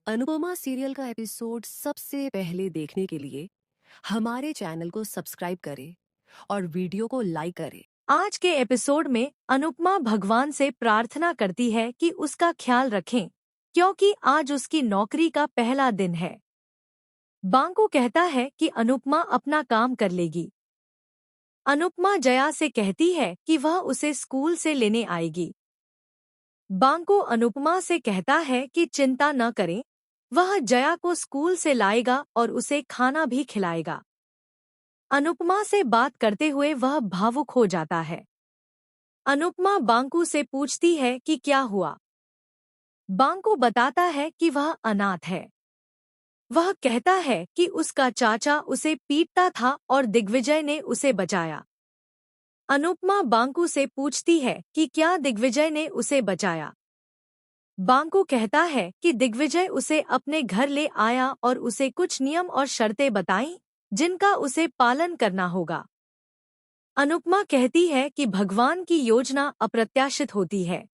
Anupama serial का episode सबसे पहले देखने के लिए हमारे चैनल को सब्सक्राइब करें और वीडियो को लाइक करें। आज के एपिसोड में अनुपमा भगवान से प्रार्थना करती है कि उसका ख्याल रखें, क्योंकि आज उसकी नौकरी का पहला दिन है। बांको कहता है कि अनुपमा अपना काम कर लेगी। अनुपमा जया से कहती है कि वह उसे स्कूल से लेने आएगी। बांको अनुपमा से कहता है कि चिंता न करें, वह जया को स्कूल से लाएगा और उसे खाना भी खिलाएगा। अनुपमा से बात करते हुए वह भावुक हो जाता है। अनुपमा बांकू से पूछती है कि क्या हुआ। बांकू बताता है कि वह अनाथ है। वह कहता है कि उसका चाचा उसे पीटता था और दिग्विजय ने उसे बचाया। अनुपमा बांकू से पूछती है कि क्या दिग्विजय ने उसे बचाया। बांकू कहता है कि दिग्विजय उसे अपने घर ले आया और उसे कुछ नियम और शर्तें बताईं, जिनका उसे पालन करना होगा। अनुपमा कहती है कि भगवान की योजना अप्रत्याशित होती है।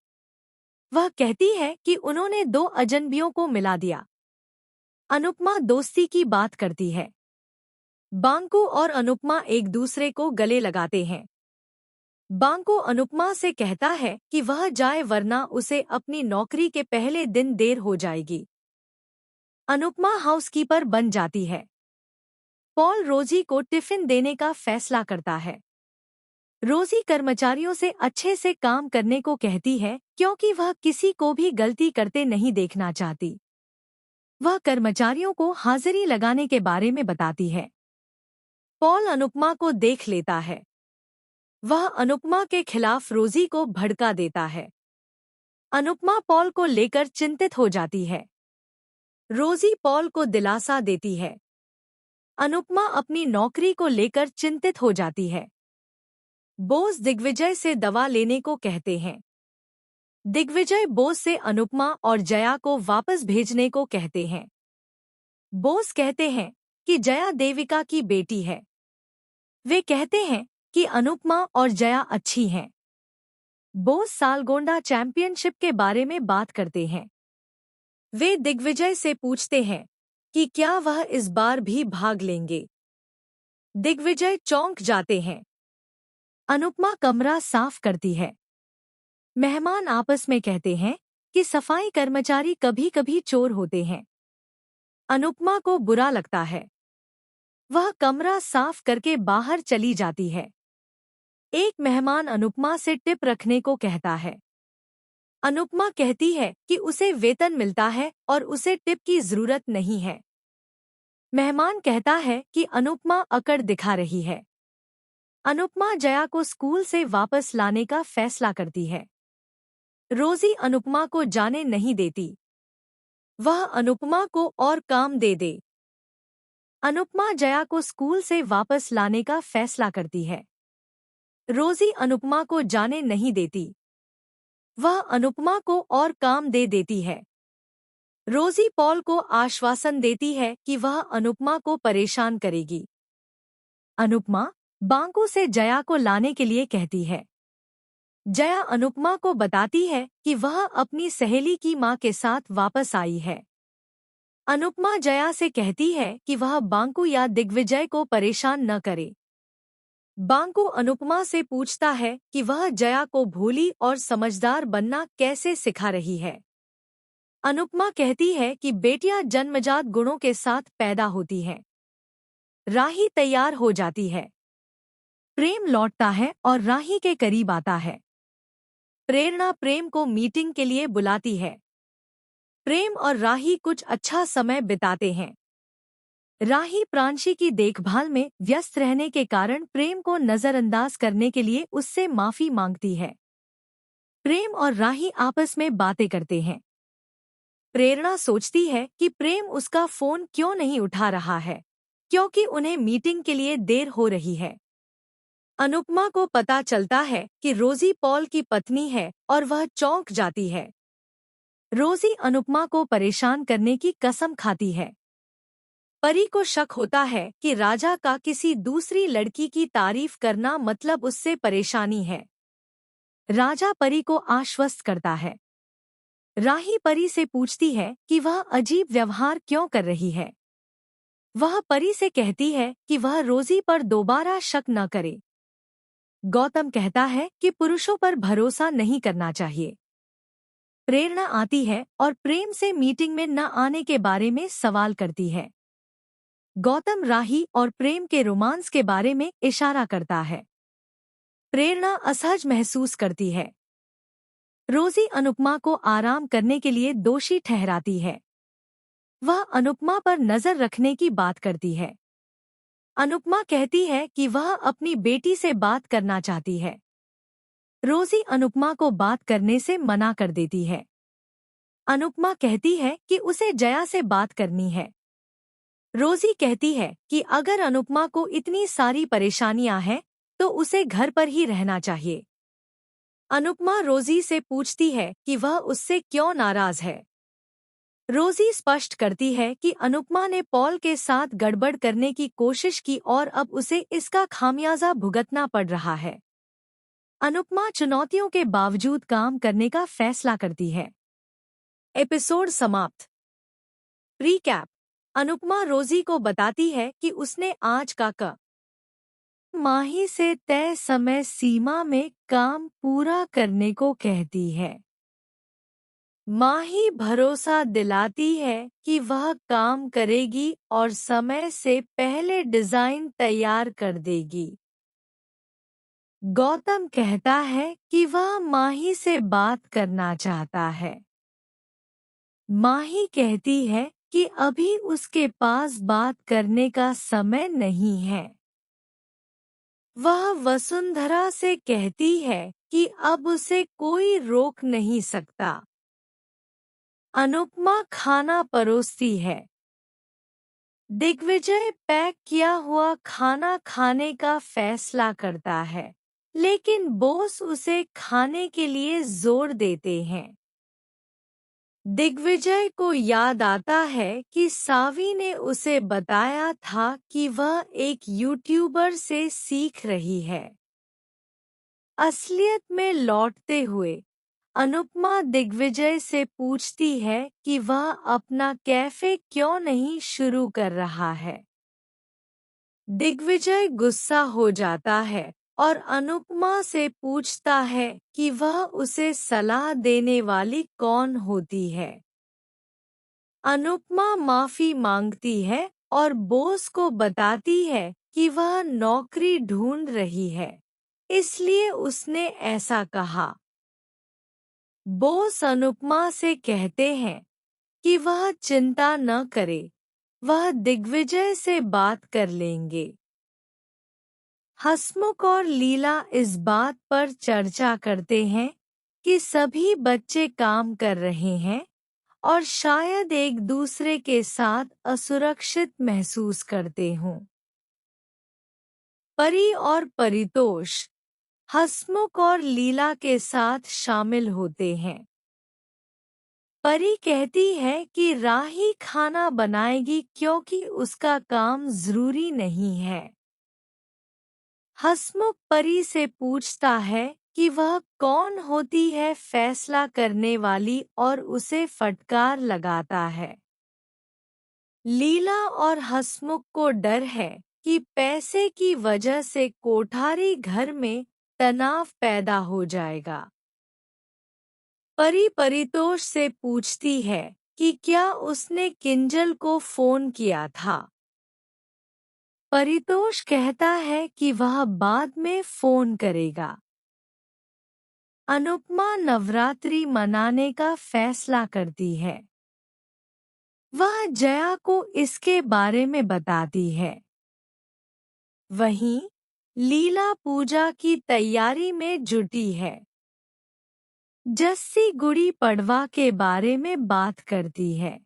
वह कहती है कि उन्होंने दो अजनबियों को मिला दिया। अनुपमा दोस्ती की बात करती है। बांको और अनुपमा एक दूसरे को गले लगाते हैं। बांको अनुपमा से कहता है कि वह जाए वरना उसे अपनी नौकरी के पहले दिन देर हो जाएगी। अनुपमा हाउसकीपर बन जाती है। पॉल रोजी को टिफिन देने का फैसला करता है। रोजी कर्मचारियों से अच्छे से काम करने को कहती है, क्योंकि वह किसी को भी गलती करते नहीं देखना चाहती। वह कर्मचारियों को हाजिरी लगाने के बारे में बताती है। पॉल अनुपमा को देख लेता है। वह अनुपमा के खिलाफ रोजी को भड़का देता है। अनुपमा पॉल को लेकर चिंतित हो जाती है। रोजी पॉल को दिलासा देती है। अनुपमा अपनी नौकरी को लेकर चिंतित हो जाती है। बोस दिग्विजय से दवा लेने को कहते हैं। दिग्विजय बोस से अनुपमा और जया को वापस भेजने को कहते हैं। बोस कहते हैं कि जया देविका की बेटी है। वे कहते हैं कि अनुपमा और जया अच्छी हैं। बोस सालगोंडा चैंपियनशिप के बारे में बात करते हैं। वे दिग्विजय से पूछते हैं कि क्या वह इस बार भी भाग लेंगे। दिग्विजय चौंक जाते हैं। अनुपमा कमरा साफ करती है। मेहमान आपस में कहते हैं कि सफाई कर्मचारी कभी-कभी चोर होते हैं। अनुपमा को बुरा लगता है। वह कमरा साफ करके बाहर चली जाती है। एक मेहमान अनुपमा से टिप रखने को कहता है। अनुपमा कहती है कि उसे वेतन मिलता है और उसे टिप की जरूरत नहीं है। मेहमान कहता है कि अनुपमा अकड़ दिखा रही है। अनुपमा जया को स्कूल से वापस लाने का फैसला करती है। रोजी अनुपमा को जाने नहीं देती। वह अनुपमा को और काम दे दे। अनुपमा जया को स्कूल से वापस लाने का फैसला करती है। रोजी अनुपमा को जाने नहीं देती। वह अनुपमा को और काम दे देती है। रोजी पॉल को आश्वासन देती है कि वह अनुपमा को परेशान करेगी। अनुपमा बांको से जया को लाने के लिए कहती है। जया अनुपमा को बताती है कि वह अपनी सहेली की मां के साथ वापस आई है। अनुपमा जया से कहती है कि वह बांको या दिग्विजय को परेशान न करे। बांको अनुपमा से पूछता है कि वह जया को भोली और समझदार बनना कैसे सिखा रही है। अनुपमा कहती है कि बेटियां जन्मजात गुणों के साथ पैदा होती हैं। राही तैयार हो जाती है। प्रेम लौटता है और राही के करीब आता है। प्रेरणा प्रेम को मीटिंग के लिए बुलाती है। प्रेम और राही कुछ अच्छा समय बिताते हैं। राही प्रांशी की देखभाल में व्यस्त रहने के कारण प्रेम को नजरअंदाज करने के लिए उससे माफी मांगती है। प्रेम और राही आपस में बातें करते हैं। प्रेरणा सोचती है कि प्रेम उसका फोन क्यों नहीं उठा रहा है, क्योंकि उन्हें मीटिंग के लिए देर हो रही है। अनुपमा को पता चलता है कि रोजी पॉल की पत्नी है और वह चौंक जाती है। रोजी अनुपमा को परेशान करने की कसम खाती है। परी को शक होता है कि राजा का किसी दूसरी लड़की की तारीफ करना मतलब उससे परेशानी है। राजा परी को आश्वस्त करता है। राही परी से पूछती है कि वह अजीब व्यवहार क्यों कर रही है। वह परी से कहती है कि वह रोजी पर दोबारा शक न करे। गौतम कहता है कि पुरुषों पर भरोसा नहीं करना चाहिए। प्रेरणा आती है और प्रेम से मीटिंग में न आने के बारे में सवाल करती है। गौतम राही और प्रेम के रोमांस के बारे में इशारा करता है। प्रेरणा असहज महसूस करती है। रोजी अनुपमा को आराम करने के लिए दोषी ठहराती है। वह अनुपमा पर नजर रखने की बात करती है। अनुपमा कहती है कि वह अपनी बेटी से बात करना चाहती है। रोजी अनुपमा को बात करने से मना कर देती है। अनुपमा कहती है कि उसे जया से बात करनी है। रोजी कहती है कि अगर अनुपमा को इतनी सारी परेशानियां हैं तो उसे घर पर ही रहना चाहिए। अनुपमा रोजी से पूछती है कि वह उससे क्यों नाराज है। रोजी स्पष्ट करती है कि अनुपमा ने पॉल के साथ गड़बड़ करने की कोशिश की और अब उसे इसका खामियाजा भुगतना पड़ रहा है। अनुपमा चुनौतियों के बावजूद काम करने का फैसला करती है। एपिसोड समाप्त। रिकैप। अनुपमा रोजी को बताती है कि उसने आज का माही से तय समय सीमा में काम पूरा करने को कहती है। माही भरोसा दिलाती है कि वह काम करेगी और समय से पहले डिजाइन तैयार कर देगी। गौतम कहता है कि वह माही से बात करना चाहता है। माही कहती है कि अभी उसके पास बात करने का समय नहीं है। वह वसुंधरा से कहती है कि अब उसे कोई रोक नहीं सकता। अनुपमा खाना परोसती है। दिग्विजय पैक किया हुआ खाना खाने का फैसला करता है, लेकिन बॉस उसे खाने के लिए जोर देते हैं। दिग्विजय को याद आता है कि सावी ने उसे बताया था कि वह एक यूट्यूबर से सीख रही है। असलियत में लौटते हुए अनुपमा दिग्विजय से पूछती है कि वह अपना कैफे क्यों नहीं शुरू कर रहा है। दिग्विजय गुस्सा हो जाता है और अनुपमा से पूछता है कि वह उसे सलाह देने वाली कौन होती है। अनुपमा माफी मांगती है और बॉस को बताती है कि वह नौकरी ढूंढ रही है, इसलिए उसने ऐसा कहा। बॉस अनुपमा से कहते हैं कि वह चिंता न करे, वह दिग्विजय से बात कर लेंगे। हसमुख और लीला इस बात पर चर्चा करते हैं कि सभी बच्चे काम कर रहे हैं और शायद एक दूसरे के साथ असुरक्षित महसूस करते हों। परी और परितोष हसमुख और लीला के साथ शामिल होते हैं। परी कहती है कि राही खाना बनाएगी क्योंकि उसका काम जरूरी नहीं है। हसमुख परी से पूछता है कि वह कौन होती है फैसला करने वाली और उसे फटकार लगाता है। लीला और हसमुख को डर है कि पैसे की वजह से कोठारी घर में तनाव पैदा हो जाएगा। परी परितोष से पूछती है कि क्या उसने किंजल को फोन किया था। परितोष कहता है कि वह बाद में फोन करेगा। अनुपमा नवरात्रि मनाने का फैसला करती है। वह जया को इसके बारे में बताती है। वहीं लीला पूजा की तैयारी में जुटी है। जस्सी गुड़ी पड़वा के बारे में बात करती है।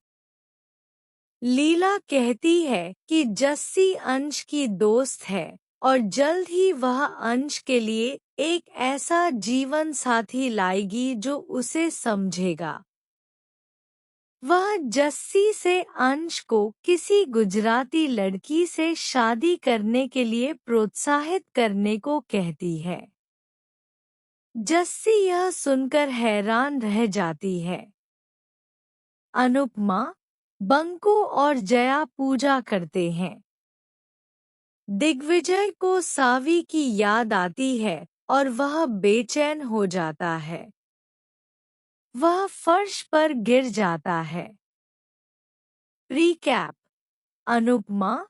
लीला कहती है कि जस्सी अंश की दोस्त है और जल्द ही वह अंश के लिए एक ऐसा जीवन साथी लाएगी जो उसे समझेगा। वह जस्सी से अंश को किसी गुजराती लड़की से शादी करने के लिए प्रोत्साहित करने को कहती है। जस्सी यह सुनकर हैरान रह जाती है। अनुपमा, बंकू और जया पूजा करते हैं। दिग्विजय को सावी की याद आती है और वह बेचैन हो जाता है। वह फर्श पर गिर जाता है। रिकैप। अनुपमा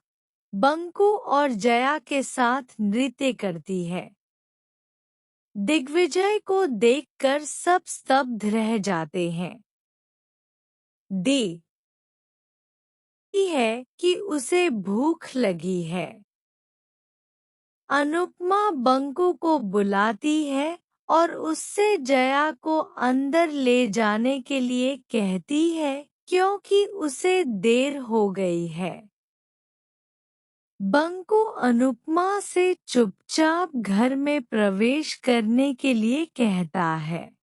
बंकू और जया के साथ नृत्य करती है। दिग्विजय को देखकर सब स्तब्ध रह जाते हैं। डी है कि उसे भूख लगी है। अनुपमा बंकू को बुलाती है और उससे जया को अंदर ले जाने के लिए कहती है क्योंकि उसे देर हो गई है। बंकू अनुपमा से चुपचाप घर में प्रवेश करने के लिए कहता है।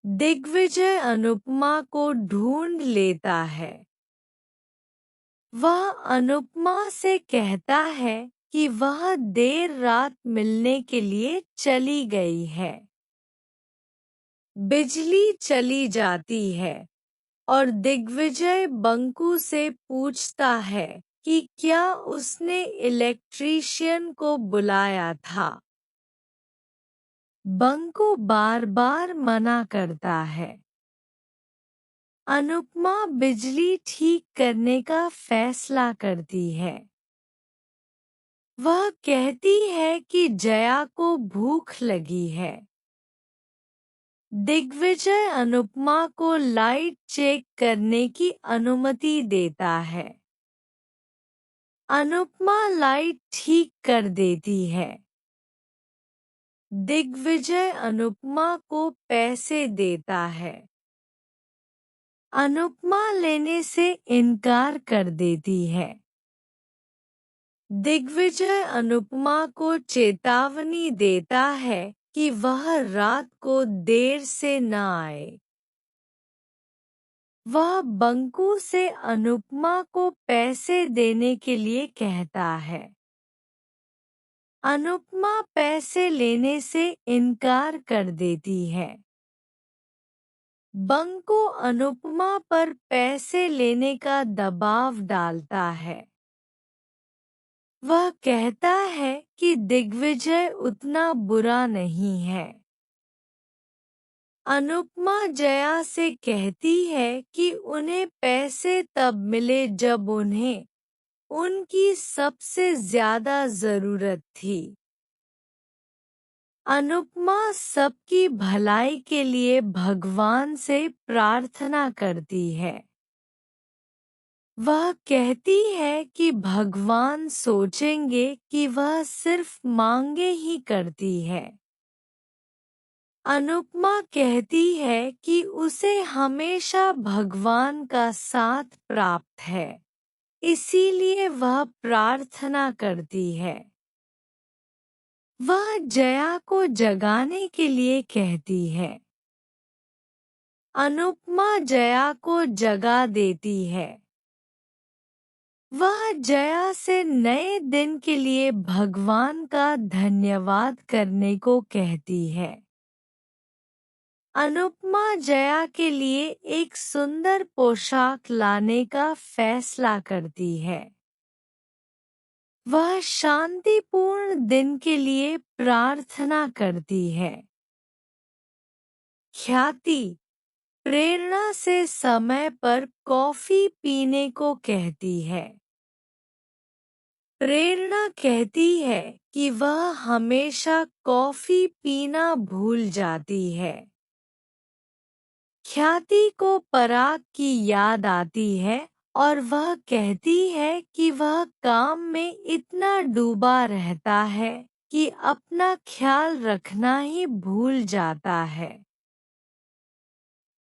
दिग्विजय अनुपमा को ढूंढ लेता है। वह अनुपमा से कहता है कि वह देर रात मिलने के लिए चली गई है। बिजली चली जाती है और दिग्विजय बंकू से पूछता है कि क्या उसने इलेक्ट्रीशियन को बुलाया था। बंकू बार-बार मना करता है। अनुपमा बिजली ठीक करने का फैसला करती है। वह कहती है कि जया को भूख लगी है। दिग्विजय अनुपमा को लाइट चेक करने की अनुमति देता है। अनुपमा लाइट ठीक कर देती है। दिग्विजय अनुपमा को पैसे देता है। अनुपमा लेने से इनकार कर देती है। दिग्विजय अनुपमा को चेतावनी देता है कि वह रात को देर से न आए। वह बंकू से अनुपमा को पैसे देने के लिए कहता है। अनुपमा पैसे लेने से इनकार कर देती है। बंकू अनुपमा पर पैसे लेने का दबाव डालता है। वह कहता है कि दिग्विजय उतना बुरा नहीं है। अनुपमा जया से कहती है कि उन्हें पैसे तब मिले जब उन्हें उनकी सबसे ज्यादा जरूरत थी। अनुपमा सबकी भलाई के लिए भगवान से प्रार्थना करती है। वह कहती है कि भगवान सोचेंगे कि वह सिर्फ मांगे ही करती है। अनुपमा कहती है कि उसे हमेशा भगवान का साथ प्राप्त है, इसीलिए वह प्रार्थना करती है। वह जया को जगाने के लिए कहती है। अनुपमा जया को जगा देती है। वह जया से नए दिन के लिए भगवान का धन्यवाद करने को कहती है। अनुपमा जया के लिए एक सुंदर पोशाक लाने का फैसला करती है। वह शांतिपूर्ण दिन के लिए प्रार्थना करती है। ख्याति प्रेरणा से समय पर कॉफी पीने को कहती है। प्रेरणा कहती है कि वह हमेशा कॉफी पीना भूल जाती है। ख्याति को पराग की याद आती है और वह कहती है कि वह काम में इतना डूबा रहता है कि अपना ख्याल रखना ही भूल जाता है।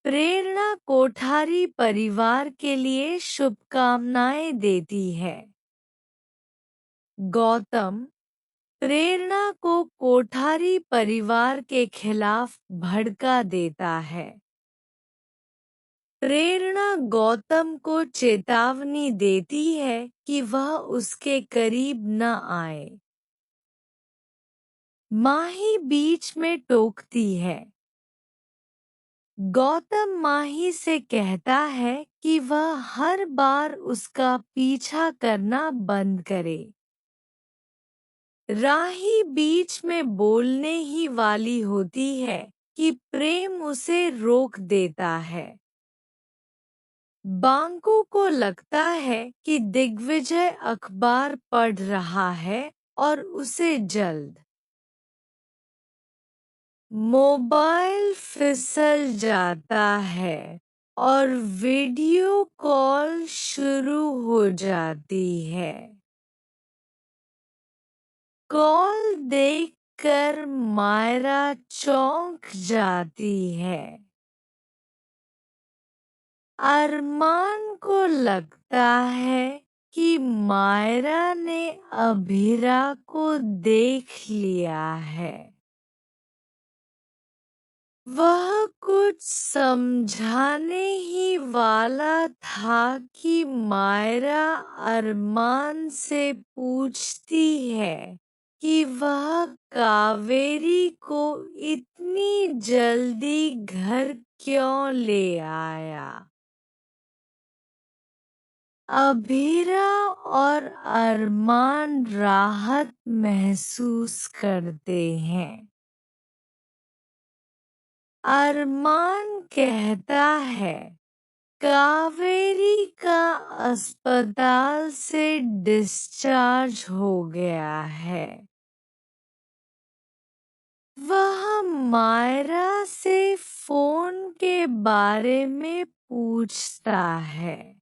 प्रेरणा कोठारी परिवार के लिए शुभकामनाएं देती है। गौतम प्रेरणा को कोठारी परिवार के खिलाफ भड़का देता है। प्रेरणा गौतम को चेतावनी देती है कि वह उसके करीब न आए। माही बीच में टोकती है। गौतम माही से कहता है कि वह हर बार उसका पीछा करना बंद करे। राही बीच में बोलने ही वाली होती है कि प्रेम उसे रोक देता है। बांको को लगता है कि दिग्विजय अखबार पढ़ रहा है और उसे जल्द मोबाइल फिसल जाता है और वीडियो कॉल शुरू हो जाती है। कॉल देखकर मायरा चौंक जाती है। अरमान को लगता है कि मायरा ने अभीरा को देख लिया है। वह कुछ समझाने ही वाला था कि मायरा अरमान से पूछती है कि वह कावेरी को इतनी जल्दी घर क्यों ले आया। अभीरा और अरमान राहत महसूस करते हैं। अरमान कहता है, कावेरी का अस्पताल से डिस्चार्ज हो गया है। वह मायरा से फोन के बारे में पूछता है।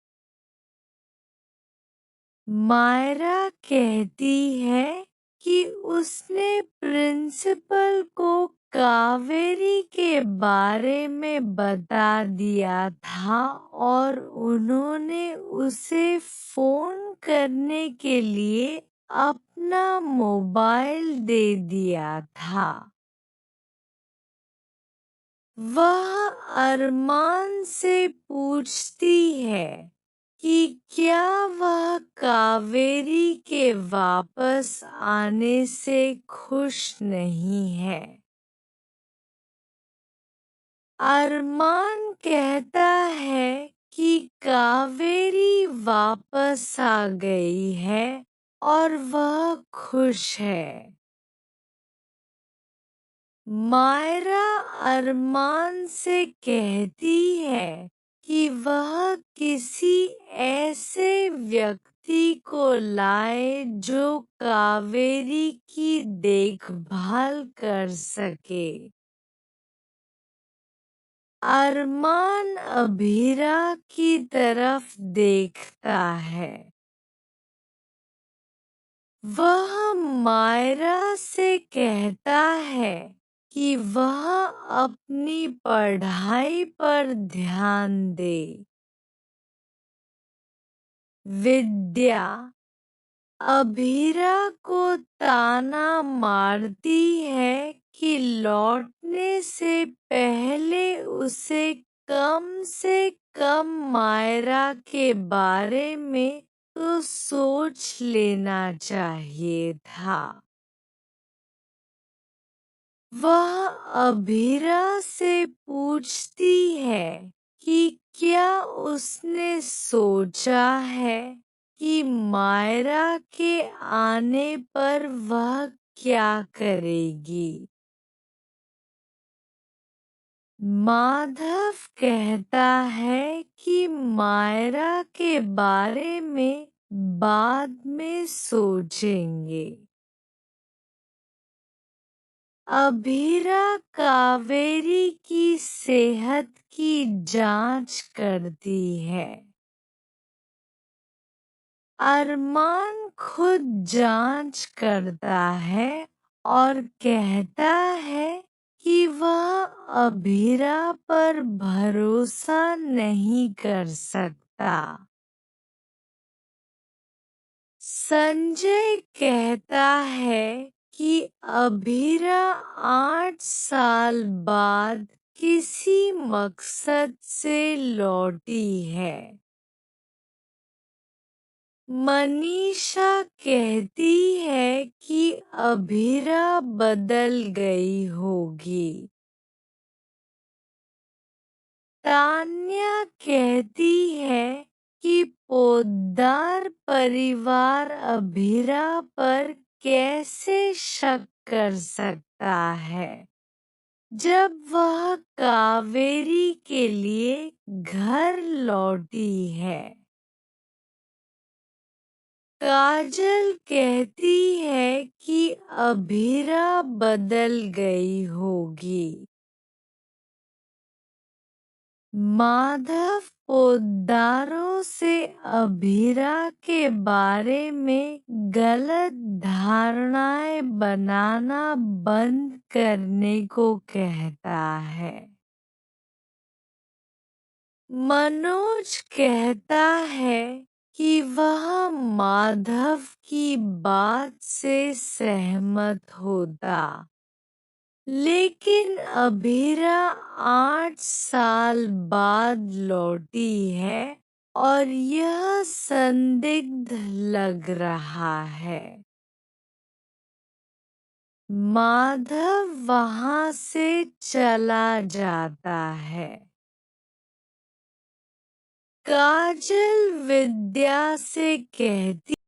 मायरा कहती है कि उसने प्रिंसिपल को कावेरी के बारे में बता दिया था और उन्होंने उसे फोन करने के लिए अपना मोबाइल दे दिया था। वह अरमान से पूछती है कि क्या वह कावेरी के वापस आने से खुश नहीं है। अरमान कहता है कि कावेरी वापस आ गई है और वह खुश है। मायरा अरमान से कहती है कि वह किसी ऐसे व्यक्ति को लाए जो कावेरी की देखभाल कर सके। अरमान अभीरा की तरफ देखता है। वह मायरा से कहता है कि वह अपनी पढ़ाई पर ध्यान दे। विद्या अभीरा को ताना मारती है कि लौटने से पहले उसे कम से कम मायरा के बारे में तो सोच लेना चाहिए था। वह अभीरा से पूछती है कि क्या उसने सोचा है कि मायरा के आने पर वह क्या करेगी। माधव कहता है कि मायरा के बारे में बाद में सोचेंगे। अभीरा कावेरी की सेहत की जांच करती है। अरमान खुद जांच करता है और कहता है कि वह अभीरा पर भरोसा नहीं कर सकता। संजय कहता है कि अभीरा 8 साल बाद किसी मकसद से लौटी है। मनीषा कहती है कि अभीरा बदल गई होगी। तान्या कहती है कि पोद्दार परिवार अभीरा पर कैसे शक कर सकता है जब वह कावेरी के लिए घर लौटी है। काजल कहती है कि अभीरा बदल गई होगी। माधव पोद्दारों से अभीरा के बारे में गलत धारणाएं बनाना बंद करने को कहता है। मनोज कहता है कि वह माधव की बात से सहमत होता, लेकिन अभीरा 8 साल बाद लौटी है और यह संदिग्ध लग रहा है। माधव वहां से चला जाता है। काजल विद्या से कहती